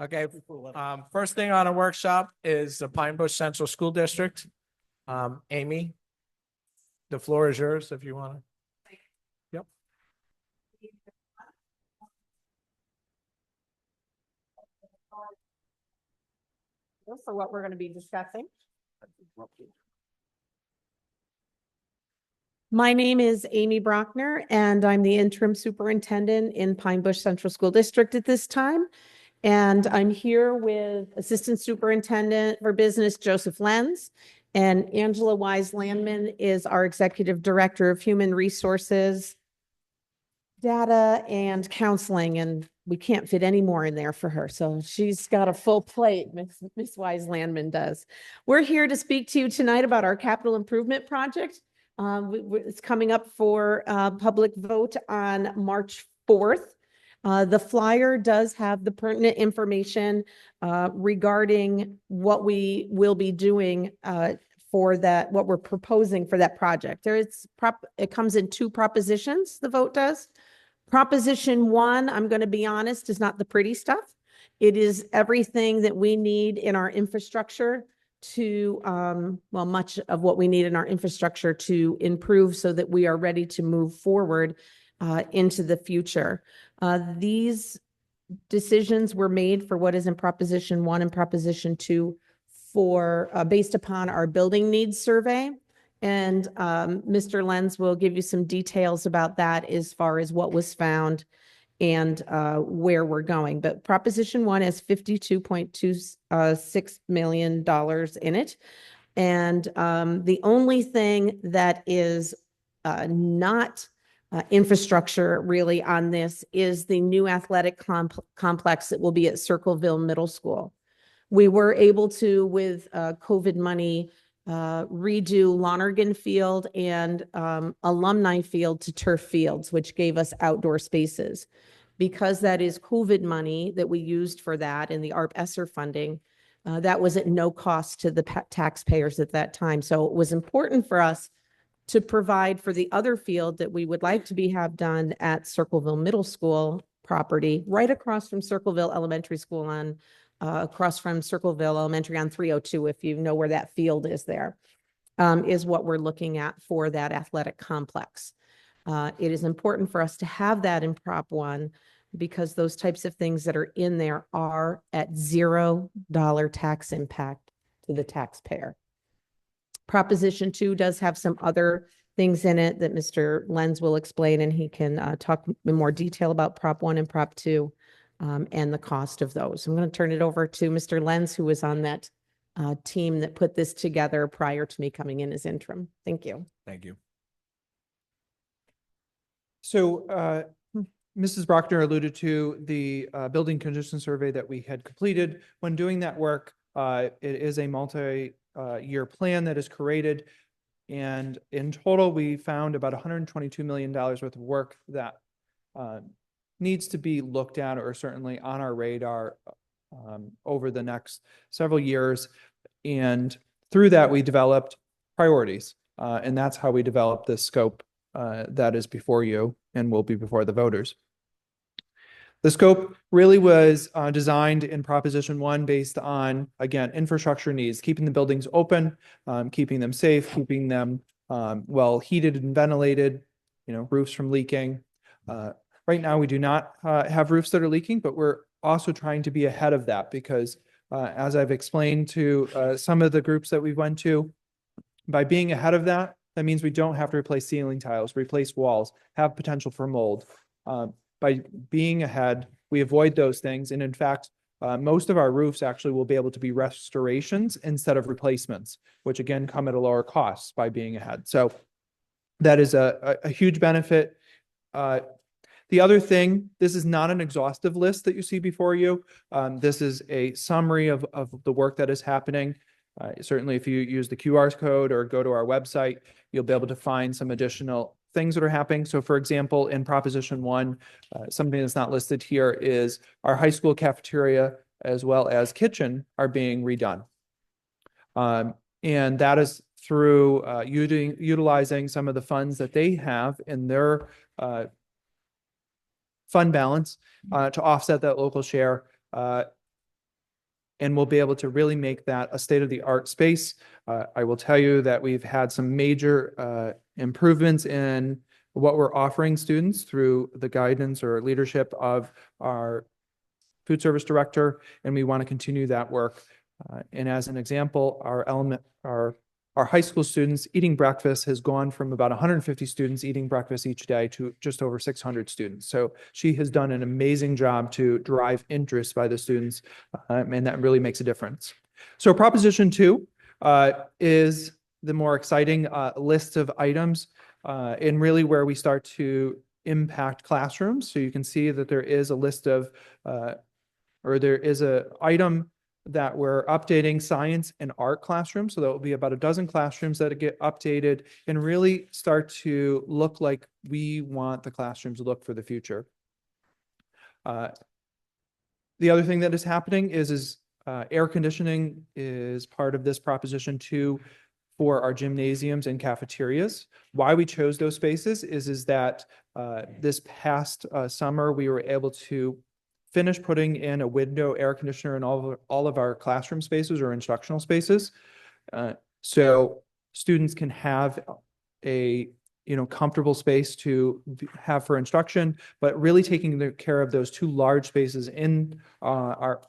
Okay, first thing on a workshop is the Pine Bush Central School District. Amy, the floor is yours if you want to. Yep. For what we're going to be discussing. My name is Amy Brockner, and I'm the interim superintendent in Pine Bush Central School District at this time. And I'm here with Assistant Superintendent for Business, Joseph Lenz, and Angela Wise-Landman is our Executive Director of Human Resources, Data, and Counseling. And we can't fit any more in there for her. So she's got a full plate, Miss Wise-Landman does. We're here to speak to you tonight about our capital improvement project. It's coming up for public vote on March 4th. The flyer does have the pertinent information regarding what we will be doing for that, what we're proposing for that project. It comes in two propositions, the vote does. Proposition 1, I'm going to be honest, is not the pretty stuff. It is everything that we need in our infrastructure to, well, much of what we need in our infrastructure to improve so that we are ready to move forward into the future. These decisions were made for what is in Proposition 1 and Proposition 2 for based upon our building needs survey. And Mr. Lenz will give you some details about that as far as what was found and where we're going. But Proposition 1 has $52.26 million in it. And the only thing that is not infrastructure really on this is the new athletic complex that will be at Circleville Middle School. We were able to, with COVID money, redo Lonergan Field and Alumni Field to turf fields, which gave us outdoor spaces. Because that is COVID money that we used for that in the ARP ESSER funding, that was at no cost to the taxpayers at that time. So it was important for us to provide for the other field that we would like to have done at Circleville Middle School property, right across from Circleville Elementary School on across from Circleville Elementary on 302, if you know where that field is there, is what we're looking at for that athletic complex. It is important for us to have that in Prop 1 because those types of things that are in there are at $0 tax impact to the taxpayer. Proposition 2 does have some other things in it that Mr. Lenz will explain, and he can talk in more detail about Prop 1 and Prop 2. And the cost of those. I'm going to turn it over to Mr. Lenz, who was on that team that put this together prior to me coming in as interim. Thank you. Thank you. So Mrs. Brockner alluded to the building condition survey that we had completed. When doing that work, it is a multi-year plan that is created. And in total, we found about $122 million worth of work that needs to be looked at or certainly on our radar over the next several years. And through that, we developed priorities. And that's how we developed this scope that is before you and will be before the voters. The scope really was designed in Proposition 1 based on, again, infrastructure needs, keeping the buildings open, keeping them safe, keeping them well heated and ventilated, roofs from leaking. Right now, we do not have roofs that are leaking, but we're also trying to be ahead of that because as I've explained to some of the groups that we went to, by being ahead of that, that means we don't have to replace ceiling tiles, replace walls, have potential for mold. By being ahead, we avoid those things. And in fact, most of our roofs actually will be able to be restorations instead of replacements, which again come at a lower cost by being ahead. So that is a huge benefit. The other thing, this is not an exhaustive list that you see before you. This is a summary of the work that is happening. Certainly, if you use the QR code or go to our website, you'll be able to find some additional things that are happening. So for example, in Proposition 1, something that's not listed here is our high school cafeteria as well as kitchen are being redone. And that is through utilizing some of the funds that they have in their fund balance to offset that local share. And we'll be able to really make that a state-of-the-art space. I will tell you that we've had some major improvements in what we're offering students through the guidance or leadership of our food service director, and we want to continue that work. And as an example, our high school students eating breakfast has gone from about 150 students eating breakfast each day to just over 600 students. So she has done an amazing job to drive interest by the students, and that really makes a difference. So Proposition 2 is the more exciting list of items, and really where we start to impact classrooms. So you can see that there is a list of, or there is a item that we're updating science and art classrooms. So that will be about a dozen classrooms that get updated and really start to look like we want the classrooms to look for the future. The other thing that is happening is air conditioning is part of this Proposition 2 for our gymnasiums and cafeterias. Why we chose those spaces is that this past summer, we were able to finish putting in a window air conditioner in all of our classroom spaces or instructional spaces. So students can have a comfortable space to have for instruction, but really taking care of those two large spaces in our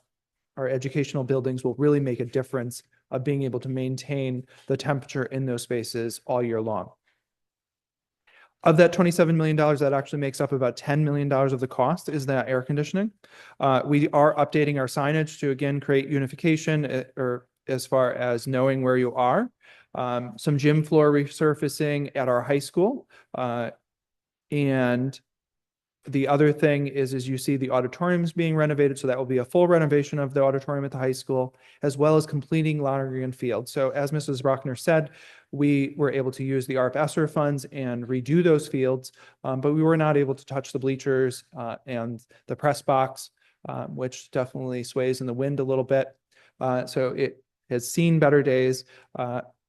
educational buildings will really make a difference of being able to maintain the temperature in those spaces all year long. Of that $27 million, that actually makes up about $10 million of the cost is that air conditioning. We are updating our signage to, again, create unification or as far as knowing where you are. Some gym floor resurfacing at our high school. And the other thing is you see the auditoriums being renovated. So that will be a full renovation of the auditorium at the high school, as well as completing Lonergan Field. So as Mrs. Brockner said, we were able to use the ARP ESSER funds and redo those fields, but we were not able to touch the bleachers and the press box, which definitely sways in the wind a little bit. So it has seen better days.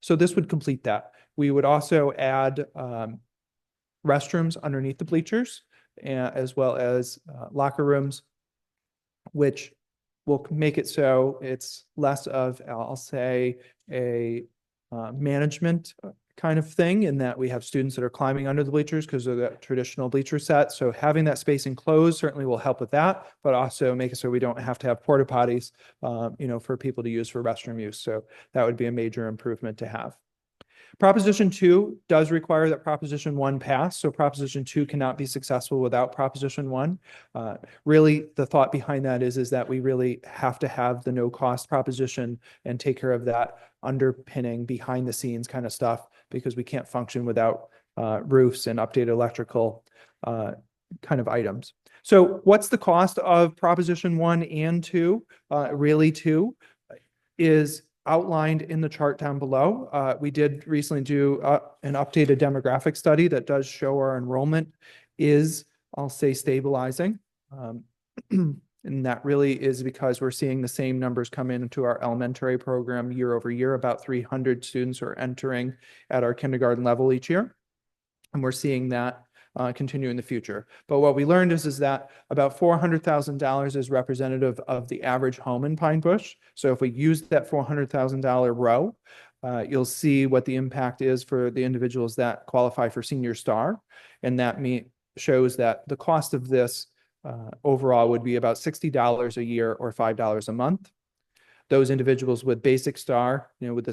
So this would complete that. We would also add restrooms underneath the bleachers, as well as locker rooms, which will make it so it's less of, I'll say, a management kind of thing, in that we have students that are climbing under the bleachers because of the traditional bleacher set. So having that space enclosed certainly will help with that, but also make it so we don't have to have porta potties, for people to use for restroom use. So that would be a major improvement to have. Proposition 2 does require that Proposition 1 pass. So Proposition 2 cannot be successful without Proposition 1. Really, the thought behind that is that we really have to have the no cost proposition and take care of that underpinning behind the scenes kind of stuff, because we can't function without roofs and updated electrical kind of items. So what's the cost of Proposition 1 and 2? Really 2 is outlined in the chart down below. We did recently do an updated demographic study that does show our enrollment is, I'll say, stabilizing. And that really is because we're seeing the same numbers come into our elementary program year over year. About 300 students are entering at our kindergarten level each year. And we're seeing that continue in the future. But what we learned is that about $400,000 is representative of the average home in Pine Bush. So if we use that $400,000 row, you'll see what the impact is for the individuals that qualify for Senior Star. And that shows that the cost of this overall would be about $60 a year or $5 a month. Those individuals with Basic Star, with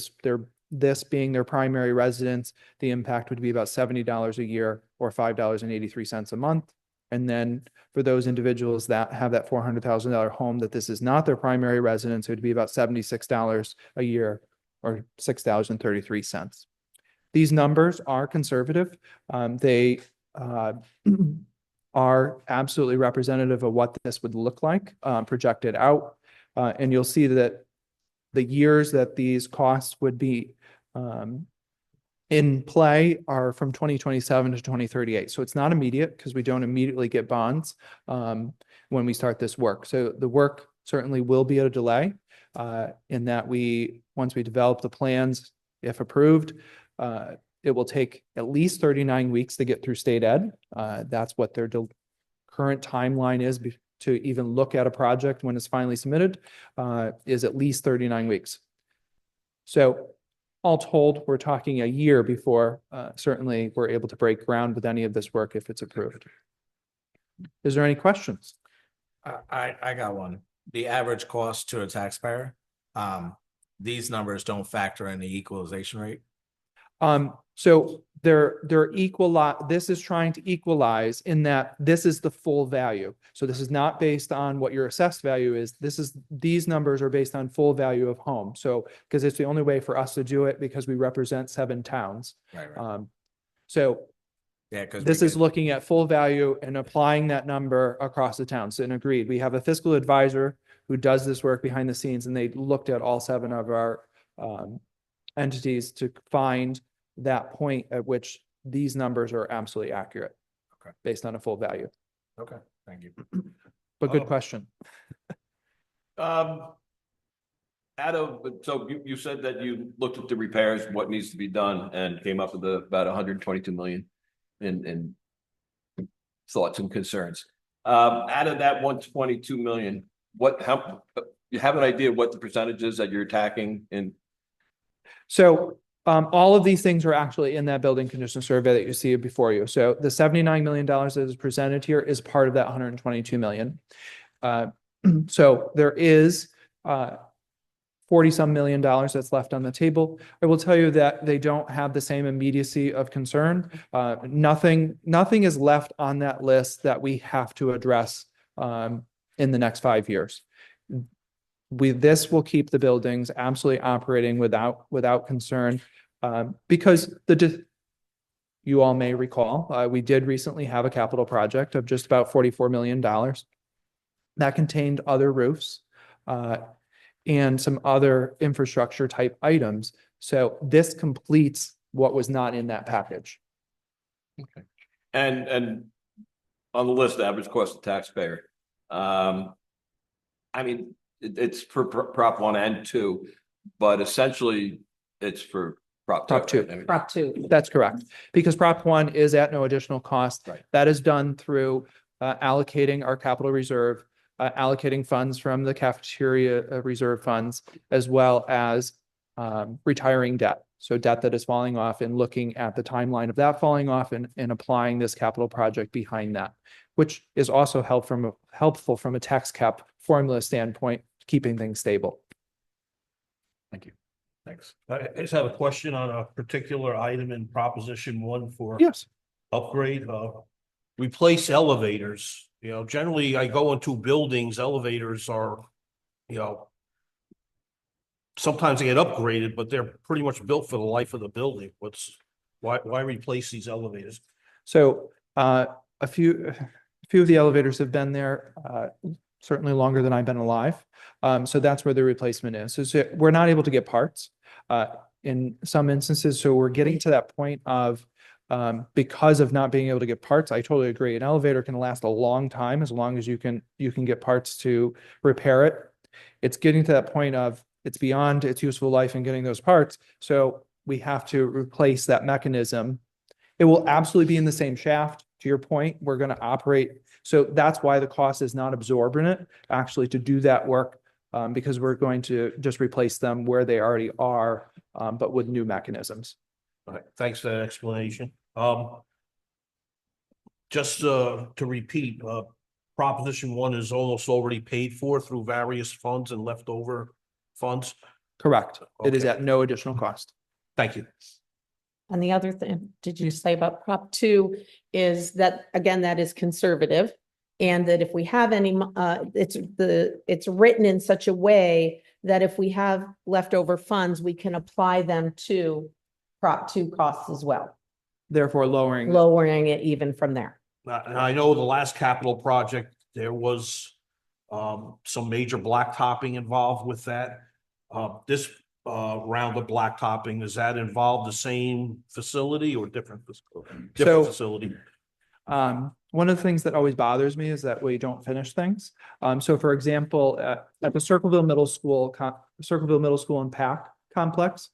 this being their primary residence, the impact would be about $70 a year or $5.83 a month. And then for those individuals that have that $400,000 home that this is not their primary residence, it would be about $76 a year or $6.33. These numbers are conservative. They are absolutely representative of what this would look like projected out. And you'll see that the years that these costs would be in play are from 2027 to 2038. So it's not immediate, because we don't immediately get bonds when we start this work. So the work certainly will be at a delay in that once we develop the plans, if approved, it will take at least 39 weeks to get through state ed. That's what their current timeline is to even look at a project when it's finally submitted, is at least 39 weeks. So all told, we're talking a year before, certainly we're able to break ground with any of this work if it's approved. Is there any questions? I got one. The average cost to a taxpayer, these numbers don't factor in the equalization rate. So they're this is trying to equalize in that this is the full value. So this is not based on what your assessed value is. These numbers are based on full value of home. So, because it's the only way for us to do it because we represent 7 towns. Right. So Yeah, because this is looking at full value and applying that number across the towns. And agreed, we have a fiscal advisor who does this work behind the scenes, and they looked at all 7 of our entities to find that point at which these numbers are absolutely accurate. Okay. Based on a full value. Okay, thank you. But good question. So you said that you looked at the repairs, what needs to be done, and came up with about 122 million in thoughts and concerns. Out of that 122 million, you have an idea of what the percentage is that you're attacking in? So all of these things are actually in that building condition survey that you see before you. So the $79 million that is presented here is part of that 122 million. So there is 40-some million dollars that's left on the table. I will tell you that they don't have the same immediacy of concern. Nothing is left on that list that we have to address in the next 5 years. This will keep the buildings absolutely operating without concern, because you all may recall, we did recently have a capital project of just about $44 million that contained other roofs and some other infrastructure type items. So this completes what was not in that package. Okay. And on the list, average cost to taxpayer. I mean, it's for Prop 1 and 2, but essentially it's for Prop 2. Prop 2. I mean, Prop 2. That's correct. Because Prop 1 is at no additional cost. Right. That is done through allocating our capital reserve, allocating funds from the cafeteria reserve funds, as well as retiring debt. So debt that is falling off, and looking at the timeline of that falling off and applying this capital project behind that, which is also helpful from a tax cap formula standpoint, keeping things stable. Thank you. Thanks. I just have a question on a particular item in Proposition 1 for Yes. upgrade, replace elevators. You know, generally I go into buildings, elevators are, you know, sometimes they get upgraded, but they're pretty much built for the life of the building. Why replace these elevators? So a few of the elevators have been there certainly longer than I've been alive. So that's where the replacement is. So we're not able to get parts in some instances. So we're getting to that point of because of not being able to get parts. I totally agree. An elevator can last a long time as long as you can get parts to repair it. It's getting to that point of it's beyond its useful life and getting those parts. So we have to replace that mechanism. It will absolutely be in the same shaft. To your point, we're going to operate. So that's why the cost is not absorbent actually to do that work, because we're going to just replace them where they already are, but with new mechanisms. All right, thanks for that explanation. Just to repeat, Proposition 1 is almost already paid for through various funds and leftover funds. Correct. It is Okay. at no additional cost. Thank you. And the other thing, did you say about Prop 2 is that, again, that is conservative. And that if we have any, it's written in such a way that if we have leftover funds, we can apply them to Prop 2 costs as well, Therefore lowering. lowering it even from there. And I know the last capital project, there was some major blacktopping involved with that. This round of blacktopping, does that involve the same facility or different facility? One of the things that always bothers me is that we don't finish things. So for example, at the Circleville Middle School and PAC complex,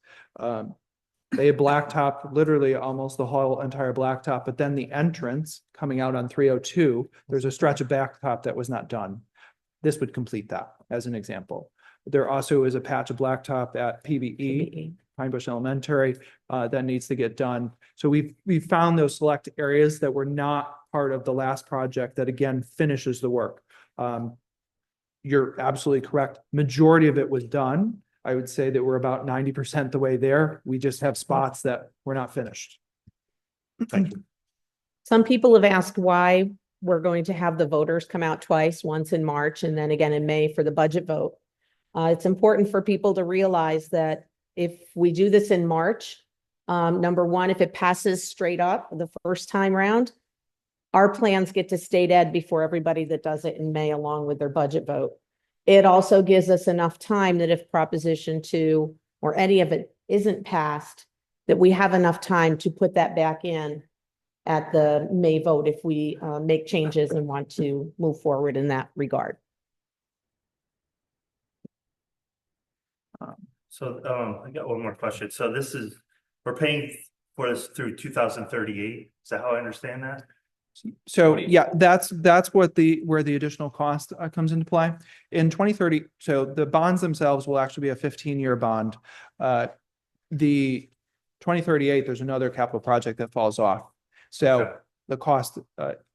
They blacktop literally almost the whole entire blacktop, but then the entrance coming out on 302, there's a stretch of blacktop that was not done. This would complete that as an example. There also is a patch of blacktop at PBE, Pine Bush Elementary, that needs to get done. So we've found those select areas that were not part of the last project that again finishes the work. You're absolutely correct. Majority of it was done. I would say that we're about 90% the way there. We just have spots that were not finished. Thank you. Some people have asked why we're going to have the voters come out twice, once in March and then again in May for the budget vote. It's important for people to realize that if we do this in March, number one, if it passes straight up the first time round, our plans get to state ed before everybody that does it in May along with their budget vote. It also gives us enough time that if Proposition 2 or any of it isn't passed, that we have enough time to put that back in at the May vote if we make changes and want to move forward in that regard. So I got one more question. So we're paying for this through 2038. Is that how I understand that? So yeah, that's where the additional cost comes into play. In 2030, so the bonds themselves will actually be a 15-year bond. The 2038, there's another capital project that falls off. So Okay. the cost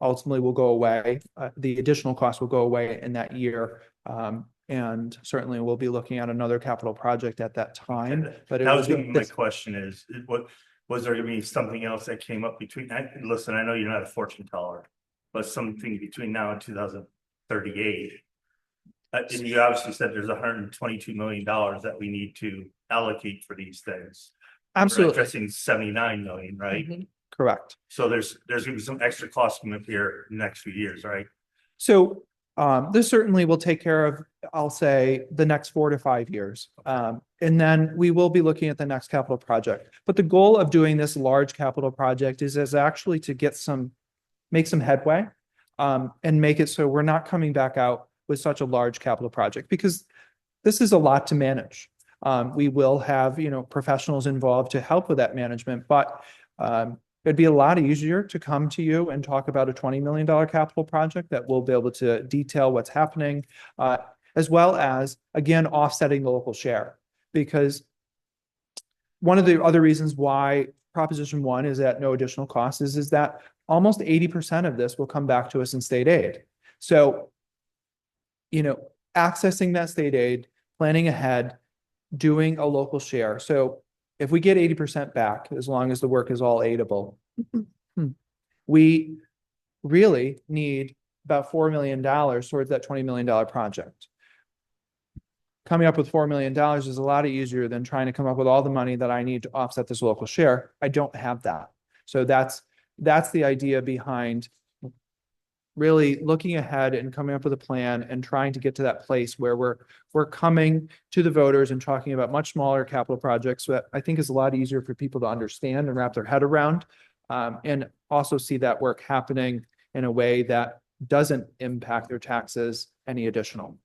ultimately will go away. The additional cost will go away in that year. And certainly we'll be looking at another capital project at that time. But it That was gonna be my this- question is, what, was there gonna be something else that came up between, listen, I know you're not a fortune teller, but something between now and 2038. And you obviously said there's $122 million that we need to allocate for these things. We're Absolutely addressing 79 million, right? Mhm. correct. So there's gonna be some extra costs coming up here in the next few years, right? So this certainly will take care of, I'll say, the next 4 to 5 years. And then we will be looking at the next capital project. But the goal of doing this large capital project is actually to make some headway and make it so we're not coming back out with such a large capital project because this is a lot to manage. We will have, professionals involved to help with that management, but it'd be a lot easier to come to you and talk about a $20 million capital project that we'll be able to detail what's happening, as well as, again, offsetting the local share. Because one of the other reasons why Proposition 1 is at no additional cost is that almost 80% of this will come back to us in state aid. So, accessing that state aid, planning ahead, doing a local share. So if we get 80% back, as long as the work is all aidable, we really need about $4 million towards that $20 million project. Coming up with $4 million is a lot easier than trying to come up with all the money that I need to offset this local share. I don't have that. So that's the idea behind really looking ahead and coming up with a plan and trying to get to that place where we're coming to the voters and talking about much smaller capital projects that I think is a lot easier for people to understand and wrap their head around, and also see that work happening in a way that doesn't impact their taxes any additional.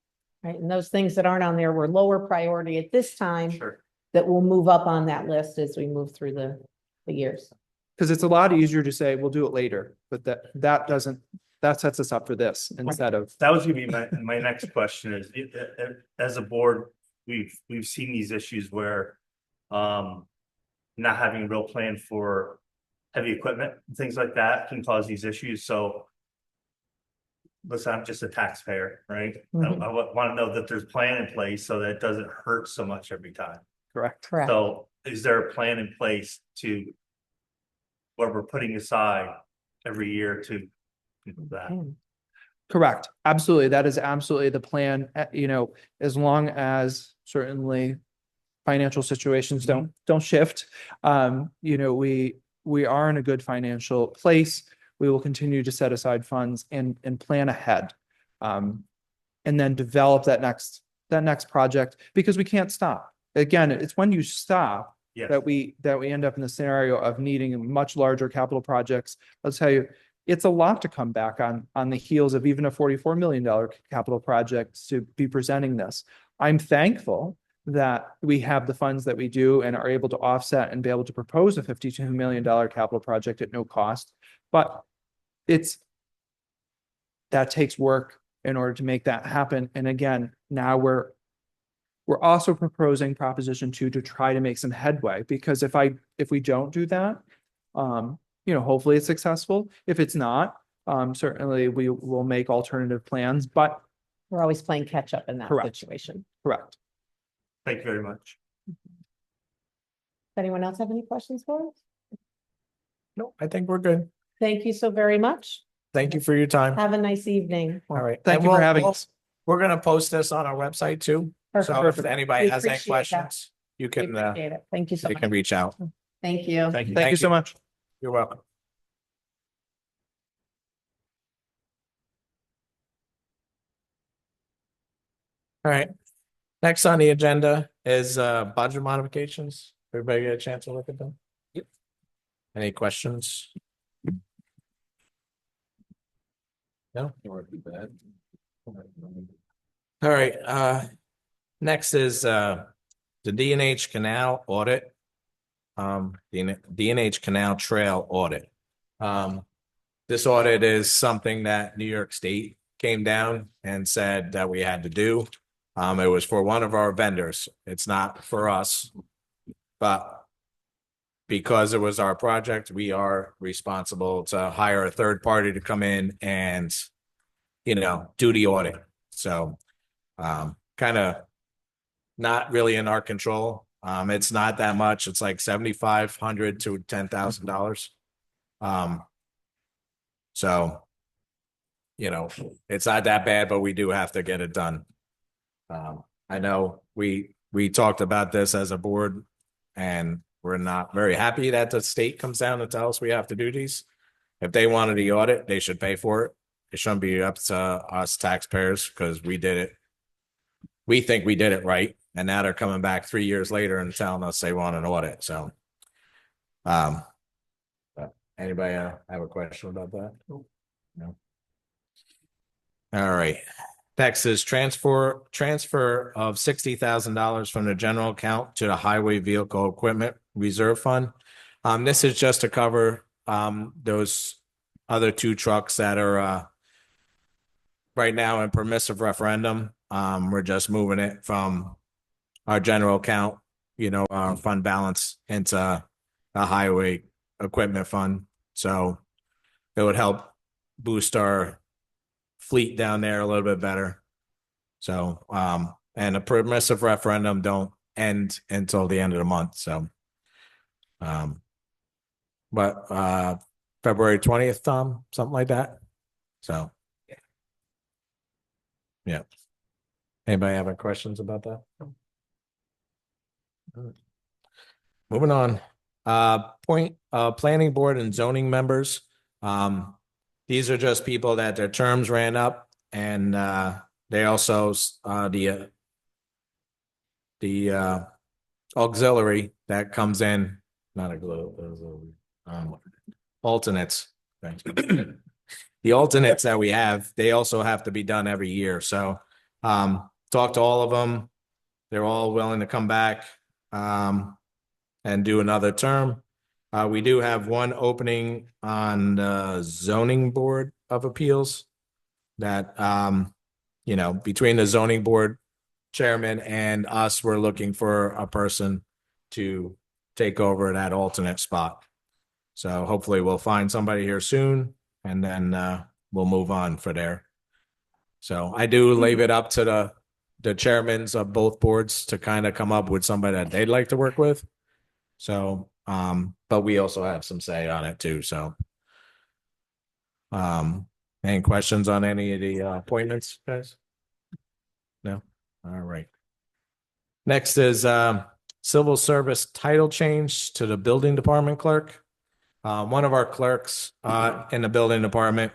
Right, and those things that aren't on there were lower priority at this time Sure. that will move up on that list as we move through the years. Because it's a lot easier to say, we'll do it later, but that sets us up for this instead of. That was gonna be my next question is, as a board, we've seen these issues where not having a real plan for heavy equipment, and things like that can cause these issues. So listen, I'm just a taxpayer, right? Mhm. I want to know that there's a plan in place so that it doesn't hurt so much every time. Correct. Correct. So is there a plan in place to where we're putting aside every year to do that? Correct. Absolutely. That is absolutely the plan. As long as certainly financial situations don't shift. We are in a good financial place. We will continue to set aside funds and plan ahead. And then develop that next project because we can't stop. Again, it's when you stop Yes. that we end up in the scenario of needing much larger capital projects. I'll tell you, it's a lot to come back on the heels of even a $44 million capital project to be presenting this. I'm thankful that we have the funds that we do and are able to offset and be able to propose a $52 million capital project at no cost. But that takes work in order to make that happen. And again, now we're also proposing Proposition 2 to try to make some headway, because if we don't do that, hopefully it's successful. If it's not, certainly we will make alternative plans, but We're always playing catch up in that Correct. situation. correct. Thank you very much. Does anyone else have any questions for us? No, I think we're good. Thank you so very much. Thank you for your time. Have a nice evening. All right. Thank And you for we'll- having we'll- us. We're gonna post this on our website too. So if anybody We has any appreciate that. questions, you We can, appreciate it. Thank you so they much. can reach out. Thank you. Thank you. Thank you so much. You're welcome. All right. Next on the agenda is budget modifications. Everybody get a chance to look at them? Yep. Any questions? No? All right, next is the D&H Canal audit. D&H Canal Trail audit. This audit is something that New York State came down and said that we had to do. It was for one of our vendors. It's not for us. But because it was our project, we are responsible to hire a third party to come in and, do the audit. So, kind of not really in our control. It's not that much. It's like $7,500 to $10,000. So, it's not that bad, but we do have to get it done. I know we talked about this as a board, and we're not very happy that the state comes down and tells us we have to do these. If they wanted the audit, they should pay for it. It shouldn't be up to us taxpayers, because we did it. We think we did it right. And now they're coming back 3 years later and telling us they want an audit. So, anybody have a question about that? No. All right. Next is transfer of $60,000 from the general account to the highway vehicle equipment reserve fund. This is just to cover those other two trucks that are right now in permissive referendum. We're just moving it from our general account, our fund balance, into a highway equipment fund. So it would help boost our fleet down there a little bit better. So, and a permissive referendum don't end until the end of the month. So, but February 20th, Tom, something like that. So, yeah. Anybody have any questions about that? Moving on. Planning board and zoning members. These are just people that their terms ran up, and they also the auxiliary that comes in, not auxiliary, alternates. Thanks. The alternates that we have, they also have to be done every year. So talk to all of them. They're all willing to come back and do another term. We do have one opening on the zoning board of appeals that, between the zoning board chairman and us, we're looking for a person to take over that alternate spot. So hopefully we'll find somebody here soon, and then we'll move on for there. So I do leave it up to the chairmans of both boards to kind of come up with somebody that they'd like to work with. So, but we also have some say on it too. So, any questions on any of the appointments, guys? No? All right. Next is civil service title change to the building department clerk. One of our clerks in the building department,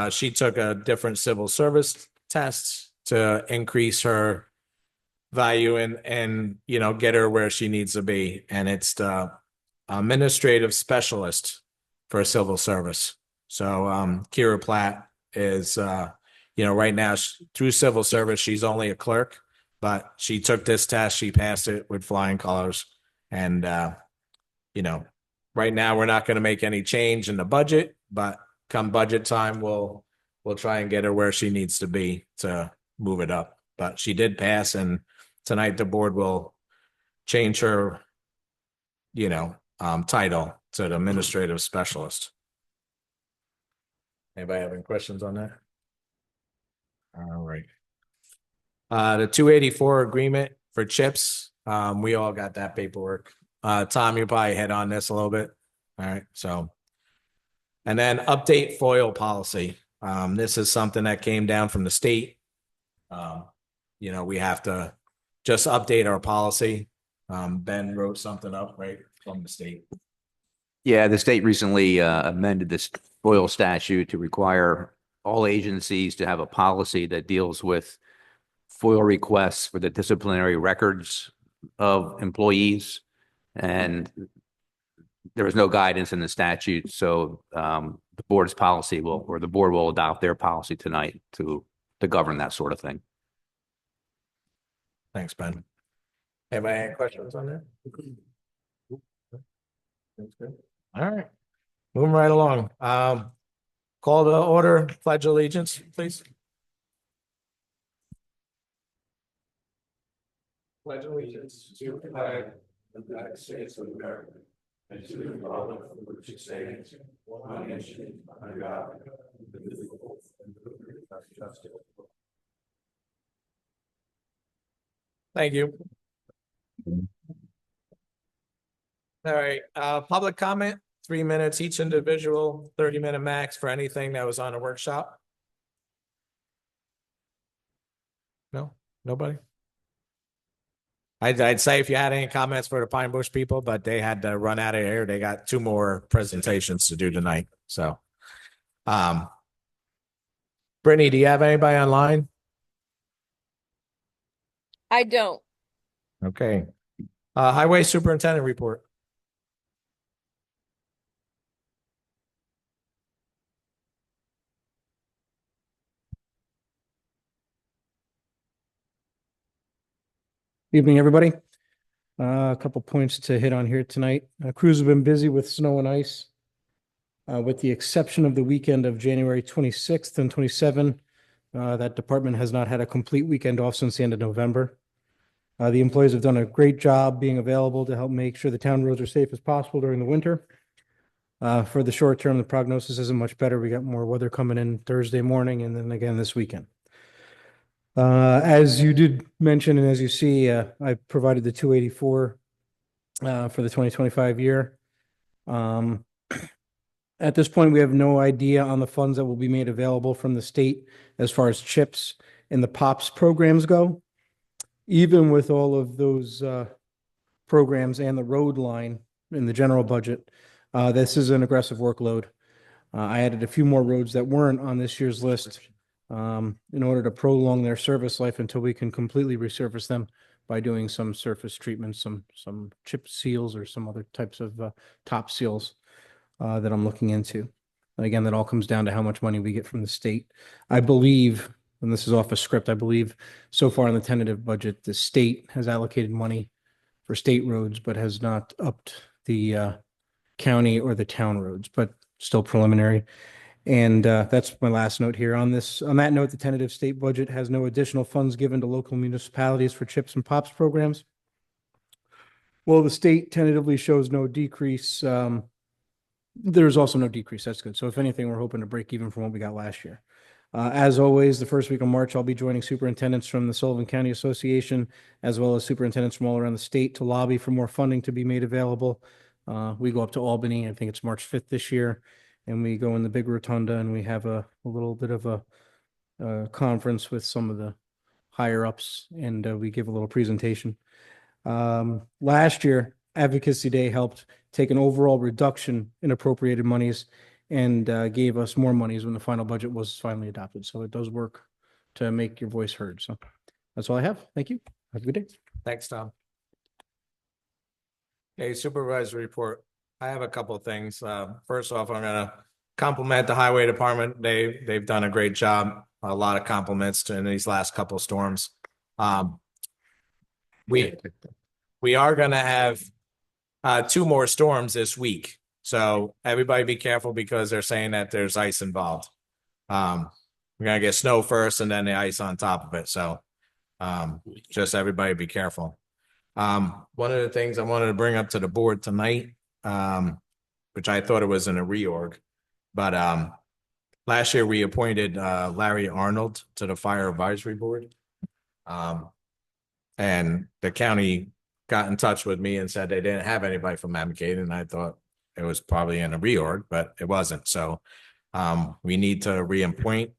she took a different civil service test to increase her value and get her where she needs to be. And it's the administrative specialist for civil service. So Kira Platt is, right now through civil service, she's only a clerk, but she took this test, she passed it with flying colors. And, right now, we're not going to make any change in the budget, but come budget time, we'll try and get her where she needs to be to move it up. But she did pass, and tonight the board will change her, title to the administrative specialist. Anybody have any questions on that? All right. The 284 agreement for chips, we all got that paperwork. Tom, you probably hit on this a little bit. All right, so. And then update FOIL policy. This is something that came down from the state. We have to just update our policy. Ben wrote something up, right, from the state. Yeah, the state recently amended this FOIL statute to require all agencies to have a policy that deals with FOIL requests for the disciplinary records of employees. And there is no guidance in the statute, so the board's policy the board will adopt their policy tonight to govern that sort of thing. Thanks, Ben. Anybody have any questions on that? That's good. All right, moving right along. Call to order, pledge allegiance, please. Pledge allegiance to the flag of the United States of America and to the republic for which it stands, one nation, under God, indivisible, and with justice. Thank you. All right, public comment, 3 minutes each individual, 30-minute max for anything that was on a workshop. No, nobody? I'd say if you had any comments for the Pine Bush people, but they had to run out of here. They got 2 more presentations to do tonight. So, Brittany, do you have anybody online? I don't. Okay. Highway Superintendent report. Evening, everybody. A couple points to hit on here tonight. Crews have been busy with snow and ice. With the exception of the weekend of January 26th and 27th, that department has not had a complete weekend off since the end of November. The employees have done a great job being available to help make sure the town roads are safe as possible during the winter. For the short term, the prognosis isn't much better. We got more weather coming in Thursday morning and then again this weekend. As you did mention, and as you see, I provided the 284 for the 2025 year. At this point, we have no idea on the funds that will be made available from the state as far as CHIPS and the POPS programs go. Even with all of those programs and the road line in the general budget, this is an aggressive workload. I added a few more roads that weren't on this year's list in order to prolong their service life until we can completely resurface them by doing some surface treatments, some chip seals or some other types of top seals that I'm looking into. And again, that all comes down to how much money we get from the state. I believe, and this is off a script, I believe so far in the tentative budget, the state has allocated money for state roads, but has not upped the county or the town roads, but still preliminary. And that's my last note here on this. On that note, the tentative state budget has no additional funds given to local municipalities for CHIPS and POPS programs. Well, the state tentatively shows no decrease. There's also no decrease. That's good. So if anything, we're hoping to break even from what we got last year. As always, the first week of March, I'll be joining superintendents from the Sullivan County Association, as well as superintendents from all around the state to lobby for more funding to be made available. We go up to Albany. I think it's March 5th this year. And we go in the big rotunda and we have a little bit of a conference with some of the higher ups and we give a little presentation. Last year, Advocacy Day helped take an overall reduction in appropriated monies and gave us more monies when the final budget was finally adopted. So it does work to make your voice heard. So that's all I have. Thank you. Have a good day. Thanks, Tom. Okay, supervisor report. I have a couple of things. First off, I'm gonna compliment the highway department. They've done a great job. A lot of compliments in these last couple of storms. we are gonna have two more storms this week. So everybody be careful because they're saying that there's ice involved. We're gonna get snow first and then the ice on top of it. So just everybody be careful. One of the things I wanted to bring up to the board tonight, which I thought it was in a reorg, but last year we appointed Larry Arnold to the Fire Advisory Board. And the county got in touch with me and said they didn't have anybody from Advocate, and I thought it was probably in a reorg, but it wasn't. So we need to reappoint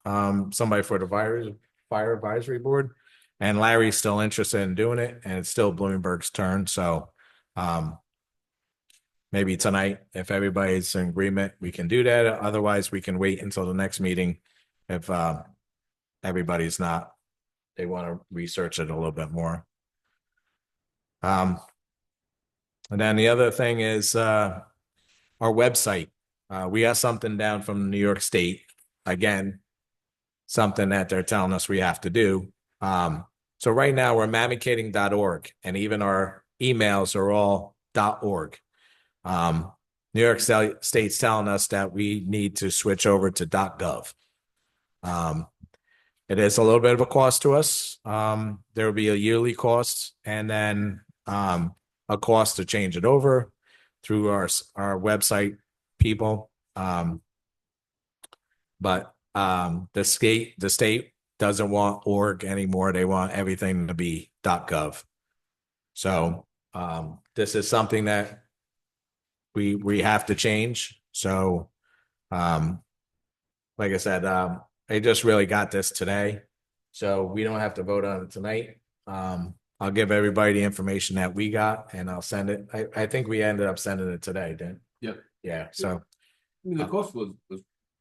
somebody for the Fire Advisory Board. And Larry's still interested in doing it, and it's still Bloomberg's turn. So maybe tonight, if everybody's in agreement, we can do that. Otherwise, we can wait until the next meeting if everybody's not, they want to research it a little bit more. And then the other thing is our website. We got something down from New York State. Again, something that they're telling us we have to do. So right now we're mamikating.org, and even our emails are all .org. New York State's telling us that we need to switch over to .gov. It is a little bit of a cost to us. There will be a yearly cost, and then a cost to change it over through our website people. But the state doesn't want org anymore. They want everything to be .gov. So this is something that we have to change. So like I said, I just really got this today, so we don't have to vote on it tonight. I'll give everybody the information that we got, and I'll send it. I think we ended up sending it today, didn't? Yep. Yeah. So I mean, the cost was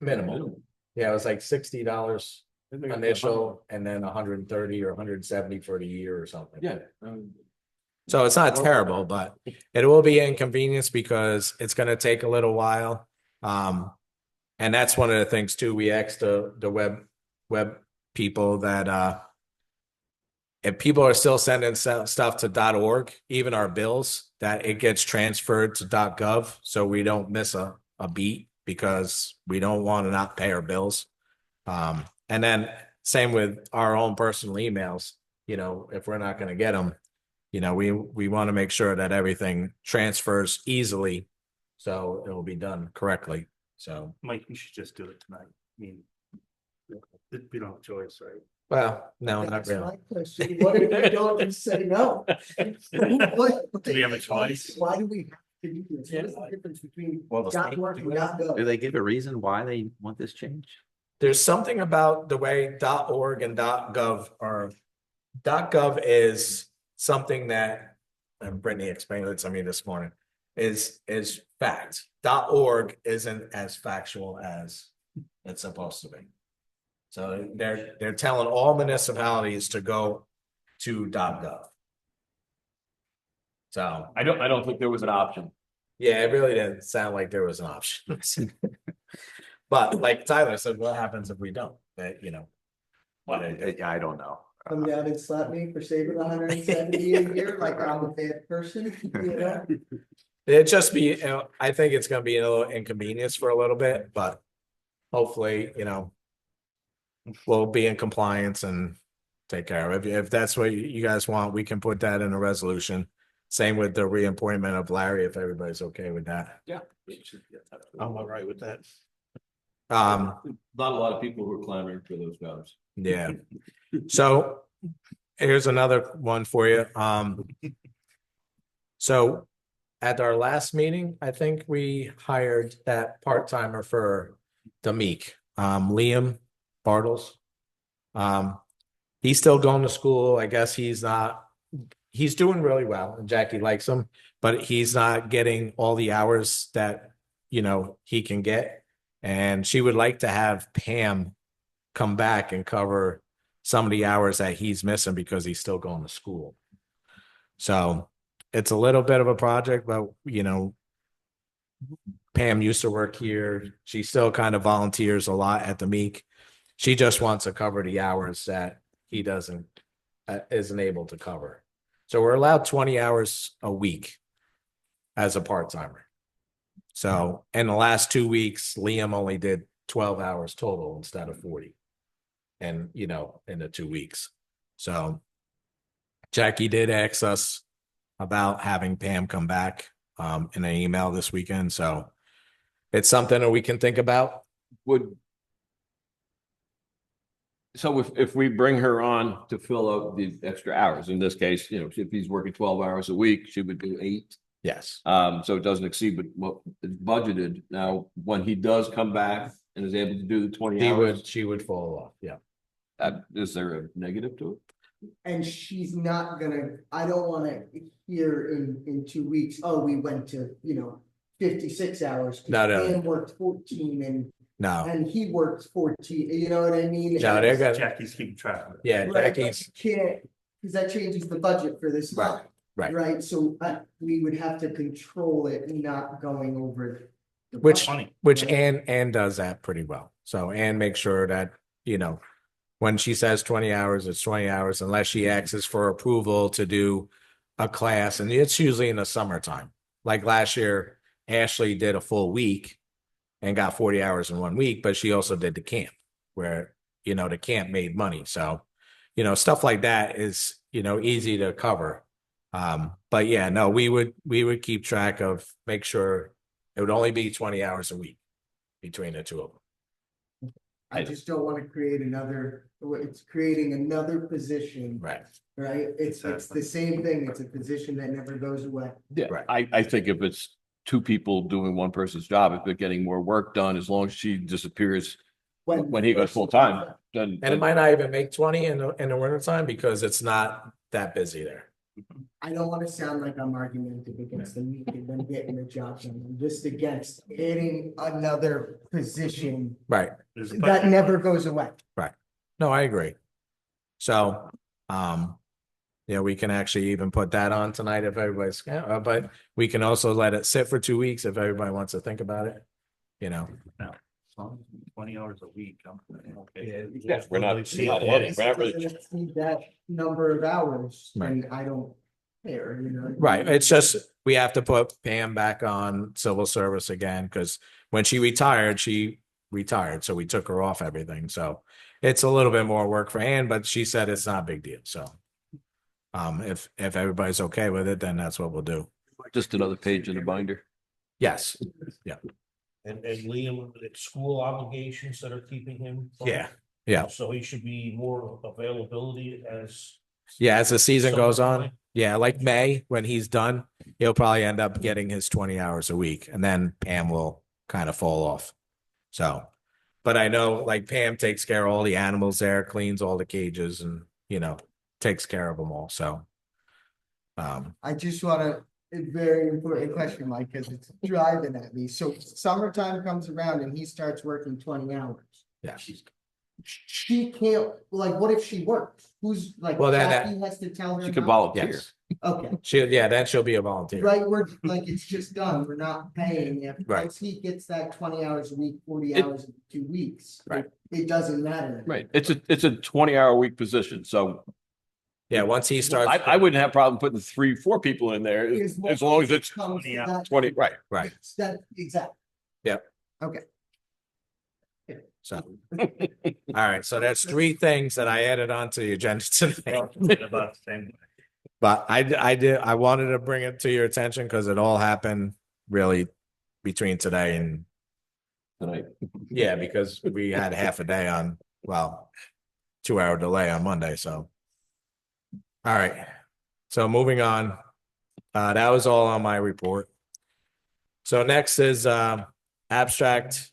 minimal. Yeah, it was like $60 initial, and then 130 or 170 for the year or something. Yeah. So it's not terrible, but it will be inconvenience because it's going to take a little while. And that's one of the things too. We asked the web people that if people are still sending stuff to .org, even our bills, that it gets transferred to .gov, so we don't miss a beat because we don't want to not pay our bills. And then same with our own personal emails. You know, if we're not going to get them, you know, we want to make sure that everything transfers easily, so it will be done correctly. So, Mike, you should just do it tonight. I mean, we don't have a choice, right? well, no, not That's really. my question. What if we don't and say no? Do we have a choice? Why do we have to do this? What is the difference between dot .org and Do .gov? they give a reason why they want this change? There's something about the way .org and .gov are. .gov is something that, and Brittany explained it to me this morning, is fact. .org isn't as factual as it's supposed to be. So they're telling all municipalities to go to .gov. So I don't think there was an option. yeah, it really didn't sound like there was an option. But like Tyler said, what happens if we don't? That, you know, I don't know. Come down and slap me for saving 170 a year, like I'm a bad person, you know? it'd just be, you know, I think it's gonna be a little inconvenience for a little bit, but hopefully, you know, we'll be in compliance and take care of it. If that's what you guys want, we can put that in a resolution. Same with the reappointment of Larry, if everybody's okay with that. Yeah. I'm all right with that. Um, Not a lot of people who are clamoring for those jobs. yeah. So here's another one for you. So at our last meeting, I think we hired that part-timer for the Meek, Liam Bartles. He's still going to school. I guess he's doing really well, and Jackie likes him, but he's not getting all the hours that, you know, he can get. And she would like to have Pam come back and cover some of the hours that he's missing because he's still going to school. So it's a little bit of a project, but you know, Pam used to work here. She still kind of volunteers a lot at the Meek. She just wants to cover the hours that he isn't able to cover. So we're allowed 20 hours a week as a part-timer. So in the last 2 weeks, Liam only did 12 hours total instead of 40. And, you know, in the 2 weeks. So Jackie did ask us about having Pam come back in an email this weekend. So it's something that we can think about. So if we bring her on to fill out the extra hours, in this case, you know, if he's working 12 hours a week, she would do 8. Yes. So it doesn't exceed what is budgeted. Now, when he does come back and is able to do the 20 hours, She would fall off. Yeah. is there a negative to it? And she's not gonna, I don't wanna hear in 2 weeks, oh, we went to, 56 hours. 'cause No, no. Pam worked 14 No. and he worked 14, you know what I mean? No, they're gonna, Jackie's keeping track of it. yeah, Right, but Jackie's, you can't, because that changes the budget for this Right, month. right. Right, so we would have to control it, not going over. the Which- budget. which Ann does that pretty well. So Ann makes sure that, you know, when she says 20 hours, it's 20 hours unless she asks for approval to do a class. And it's usually in the summertime. Like last year, Ashley did a full week and got 40 hours in 1 week, but she also did the camp where, you know, the camp made money. So, you know, stuff like that is, you know, easy to cover. But yeah, no, we would keep track of, make sure it would only be 20 hours a week between the two of them. I just don't wanna create it's creating another position, Right. right? It's the same thing, it's a position that never goes away. Yeah, Right. I think if it's 2 people doing one person's job, if they're getting more work done, as long as she disappears when he goes full time, then. And it might not even make 20 in the winter time because it's not that busy there. I don't wanna sound like I'm argumentative against them making them getting the job done, I'm just against adding another position Right. There's a that budget. never goes away. No, I agree. So, yeah, we can actually even put that on tonight if everybody's, but we can also let it sit for 2 weeks if everybody wants to think about it. You know, No, as long as it's 20 hours a week, I'm okay. Yeah, we're not If adding, it we're not really. doesn't exceed that number of hours, Right. then I don't care, you know? right. It's just, we have to put Pam back on civil service again, because when she retired. So we took her off everything. So it's a little bit more work for Ann, but she said it's not a big deal. So if everybody's okay with it, then that's what we'll do. Just another page in the binder. Yes. And Liam, it's school obligations that are keeping him. from- Yeah. Yeah. So he should be more availability as. Yeah. As the season goes on. Summertime. Yeah. Like May, when he's done, he'll probably end up getting his 20 hours a week and then Pam will kind of fall off. So, but I know like Pam takes care of all the animals there, cleans all the cages and, you know, takes care of them all. So, I just wanna, a very important question, Mike, because it's driving at me. So summertime comes around and he starts working 20 hours. yeah. She can't, like, what if she works? Who's like, Well, then Jackie has to tell her? She could not? volunteer. Yes. Okay, Then she'll be a volunteer. right, we're like, it's just done, we're not paying if, Right. once he gets that 20 hours a week, 40 It- hours in 2 weeks. Right. It doesn't matter. Right, it's a 20-hour week position, so Yeah. Once he starts. I wouldn't have a problem putting 3-4 people in there as long as it's Comes to Yeah. that- 20, right. Right. That, exactly. Yep. Okay. So, all right. So that's 3 things that I added onto the agenda tonight. About the same. But I wanted to bring it to your attention because it all happened really between today and Tonight. yeah, because we had half a day on, 2-hour delay on Monday. So, all right. So moving on, that was all on my report. So next is abstract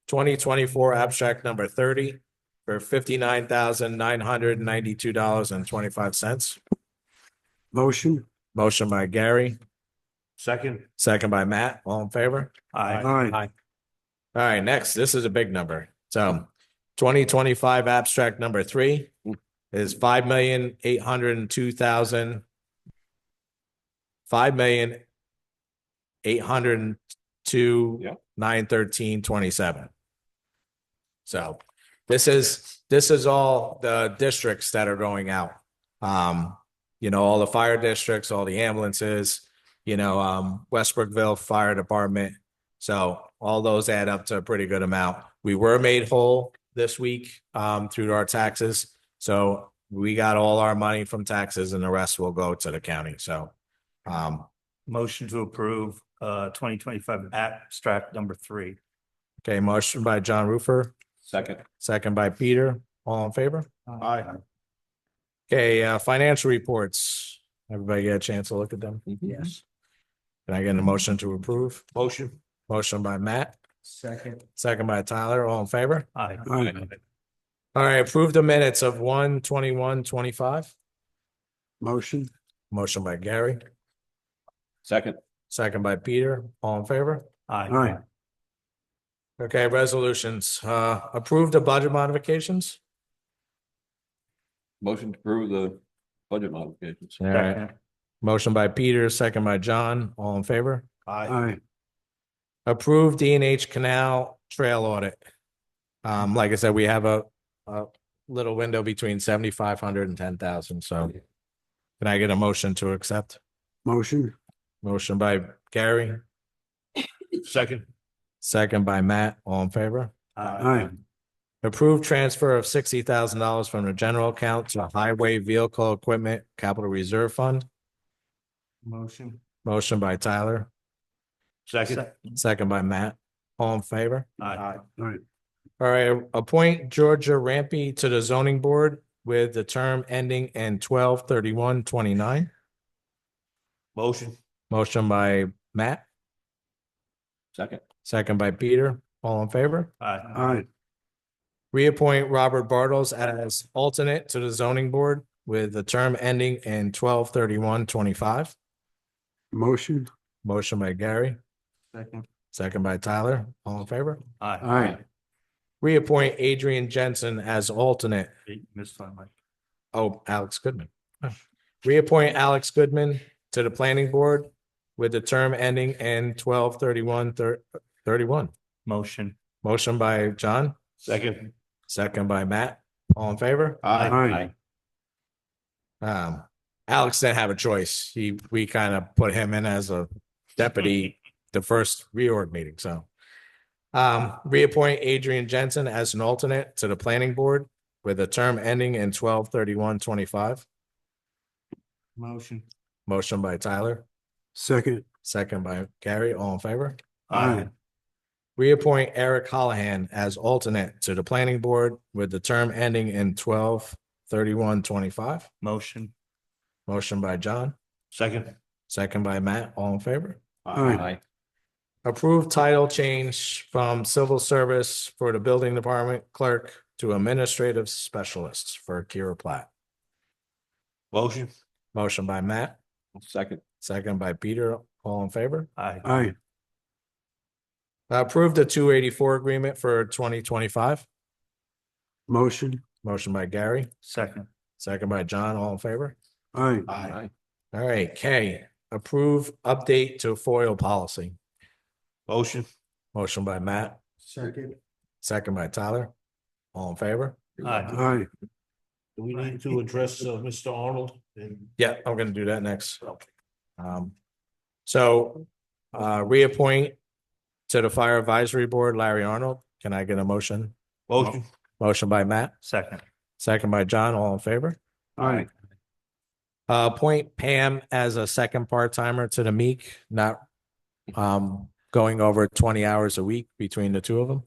2024 abstract number 30 for $59,992.25. Motion. Motion by Gary, Second. second by Matt. All in favor? Aye. All right, next, this is a big number. So 2025 abstract number 3 is 5,802,000. 5,802,913.27. Yeah. 913.27. So this is all the districts that are going out. all the fire districts, all the ambulances, Westbrookville Fire Department. So all those add up to a pretty good amount. We were made whole this week through our taxes. So we got all our money from taxes and the rest will go to the county. So Motion to approve 2025 abstract number 3. okay, motion by John Roofer, Second. second by Peter. All in favor? Aye. Okay, financial reports. Everybody get a chance to look at them? Yes. Can I get a motion to approve? Motion. Motion by Matt, Second. second by Tyler. All in favor? Aye. All right, approve the minutes of 1/21/25. Motion. Motion by Gary, Second. second by Peter. All in favor? Aye. Okay, resolutions. Approve the budget modifications. Motion to approve the budget modifications. All right. Motion by Peter, second by John. All in favor? Aye. Approve D&H Canal Trail Audit. Like I said, we have a little window between 7,500 and 10,000. So can I get a motion to accept? Motion. Motion by Gary, Second. second by Matt. All in favor? Aye. Approve transfer of $60,000 from the general account to Highway Vehicle Equipment Capital Reserve Fund. Motion. Motion by Tyler, Second. second by Matt. All in favor? Aye. All right, appoint Georgia Rampy to the zoning board with the term ending in 12/31/29. Motion. Motion by Matt, Second. second by Peter. All in favor? Aye. Reappoint Robert Bartles as alternate to the zoning board with the term ending in 12/31/25. Motion. Motion by Gary, Second. second by Tyler. All in favor? Aye. Reappoint Adrian Jensen as alternate. Missed one, Mike. Oh, Alex Goodman. Reappoint Alex Goodman to the planning board with the term ending in 12/31/31. Motion. Motion by John, Second. second by Matt. All in favor? Aye. Alex didn't have a choice. We kind of put him in as a deputy the first reorg meeting, so. Reappoint Adrian Jensen as an alternate to the planning board with a term ending in 12/31/25. Motion. Motion by Tyler, Second. second by Gary. All in favor? Aye. Reappoint Eric Hollahan as alternate to the planning board with the term ending in 12/31/25. Motion. Motion by John, Second. second by Matt. All in favor? Aye. Approve title change from civil service for the building department clerk to administrative specialist for Kira Platt. Motion. Motion by Matt, Second. second by Peter. All in favor? Aye. Aye. Approve the 284 agreement for 2025. Motion. Motion by Gary, Second. second by John. All in favor? Aye. Aye. All right, K, approve update to FOIL policy. Motion. Motion by Matt, Second. second by Tyler. All in favor? Aye. Aye. Do we need to address Mr. Arnold? And Yeah, I'm gonna do that next. So reappoint to the Fire Advisory Board, Larry Arnold. Can I get a motion? Motion. Motion by Matt, Second. second by John. All in favor? Aye. Appoint Pam as a second part-timer to the Meek, not going over 20 hours a week between the two of them.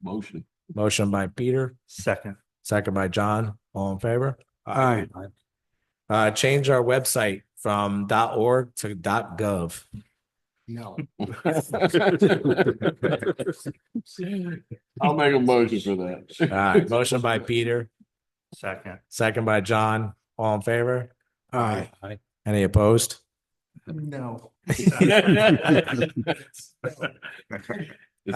Motion. Motion by Peter, Second. second by John. All in favor? Aye. Change our website from .org to .gov. No. I'll make a motion for that. All right, motion by Peter, Second. second by John. All in favor? Aye. Any opposed? No. Is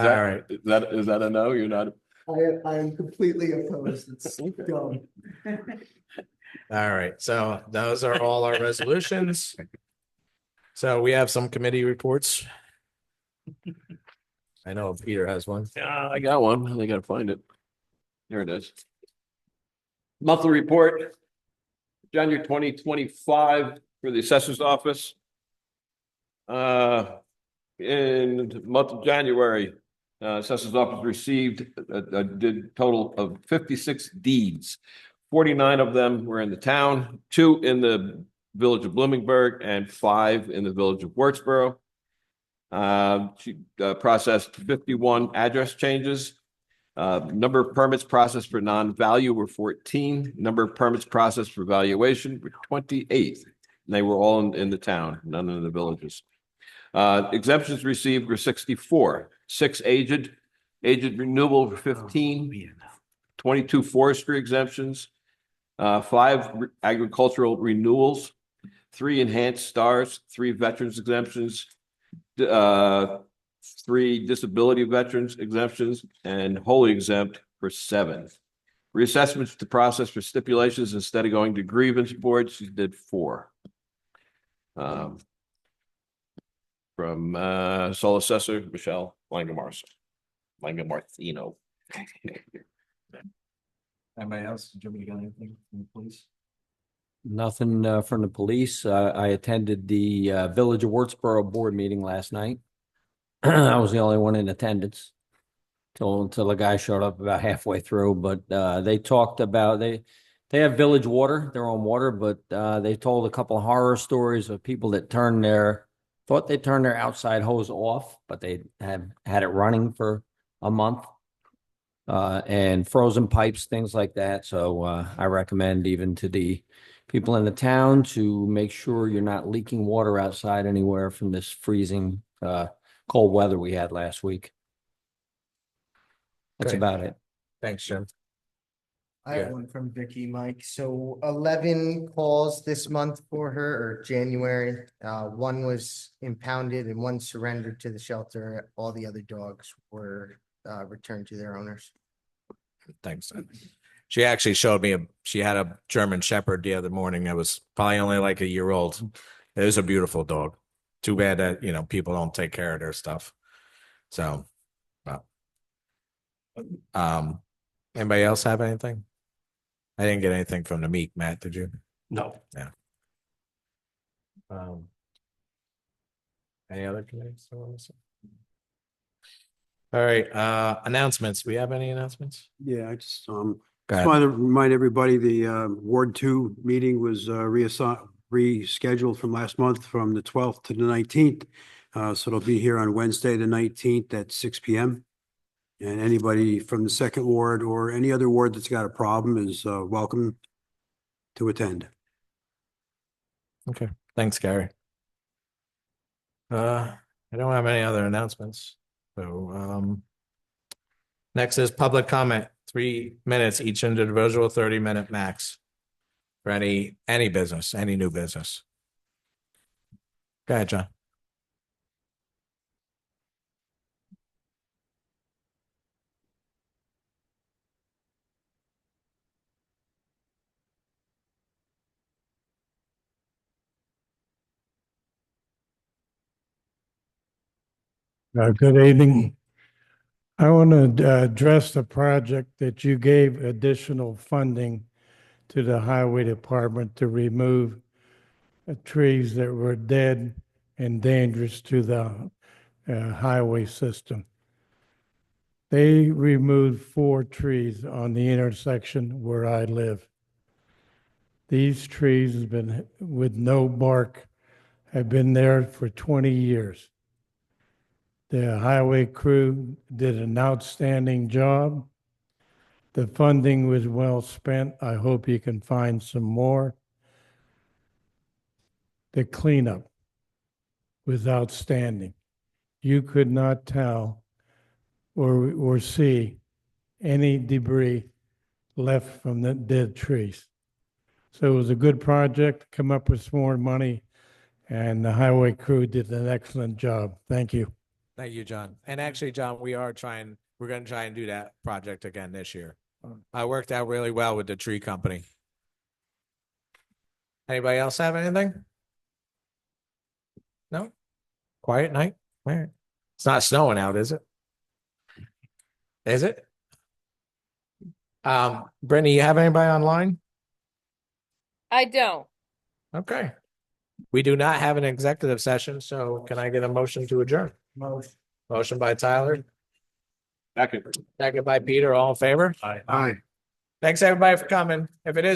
All right. is that a no? You're not? I am completely opposed. It's dumb. All right, so those are all our resolutions. So we have some committee reports. I know Peter has one. Yeah, I got one. I gotta find it. Here it is. Monthly report. January 2025 for the assessor's office. In the month of January, assessor's office received a total of 56 deeds. 49 of them were in the town, 2 in the village of Bloomingburg, and 5 in the village of Wurtsboro. She processed 51 address changes. Number of permits processed for non-value were 14. Number of permits processed for valuation were 28. And they were all in the town, none in the villages. Exemptions received were 64. 6 aged renewal were 15. 22 forestry exemptions. 5 agricultural renewals. 3 enhanced stars. 3 veterans exemptions. 3 disability veterans exemptions, and wholly exempt for 7. Reassessments to process for stipulations instead of going to grievance board, she did 4. From sole assessor Michelle Langamartino. Anybody else? Jimmy, you got anything from the police? Nothing from the police. I attended the Village of Wurtsboro board meeting last night. I was the only one in attendance until a guy showed up about halfway through. But they talked about they have village water, their own water, but they told a couple of horror stories of people that thought they turned their outside hose off, but they have had it running for a month. And frozen pipes, things like that. So I recommend even to the people in the town to make sure you're not leaking water outside anywhere from this freezing cold weather we had last week. That's Okay. about it. Thanks, Jim. I have one from Vicky, Mike. So 11 calls this month for her, or January. 1 was impounded and 1 surrendered to the shelter. All the other dogs were returned to their owners. Thanks. She actually showed me she had a German Shepherd the other morning that was probably only like a year old. It was a beautiful dog. Too bad that, people don't take care of their stuff. So, anybody else have anything? I didn't get anything from the meek, Matt, did you? No. Yeah. Any other committees? All right, announcements. We have any announcements? Yeah, I just Go just ahead. wanted to remind everybody, the Ward 2 meeting was rescheduled from last month from the 12th to the 19th. So it'll be here on Wednesday, the 19th at 6 p.m. And anybody from the 2nd Ward or any other ward that's got a problem is welcome to attend. Okay, thanks, Gary. I don't have any other announcements. So, next is public comment, 3 minutes, each individual, 30-minute max. For any business, any new business. Go ahead, John. Good evening. I want to address the project that you gave additional funding to the highway department to remove trees that were dead and dangerous to the highway system. They removed 4 trees on the intersection where I live. These trees have been with no bark, have been there for 20 years. The highway crew did an outstanding job. The funding was well spent. I hope you can find some more. The cleanup was outstanding. You could not tell or see any debris left from the dead trees. So it was a good project, come up with some more money, and the highway crew did an excellent job. Thank you. Thank you, John. And actually, John, we're going to try and do that project again this year. I worked out really well with the tree company. Anybody else have anything? No? Quiet night? All right. It's not snowing out, is it? Is it? Brittany, you have anybody online? I don't. Okay. We do not have an executive session, so can I get a motion to adjourn? Motion by Tyler, Second. second by Peter, all in favor? I. Aye. Thanks, everybody, for coming. If it is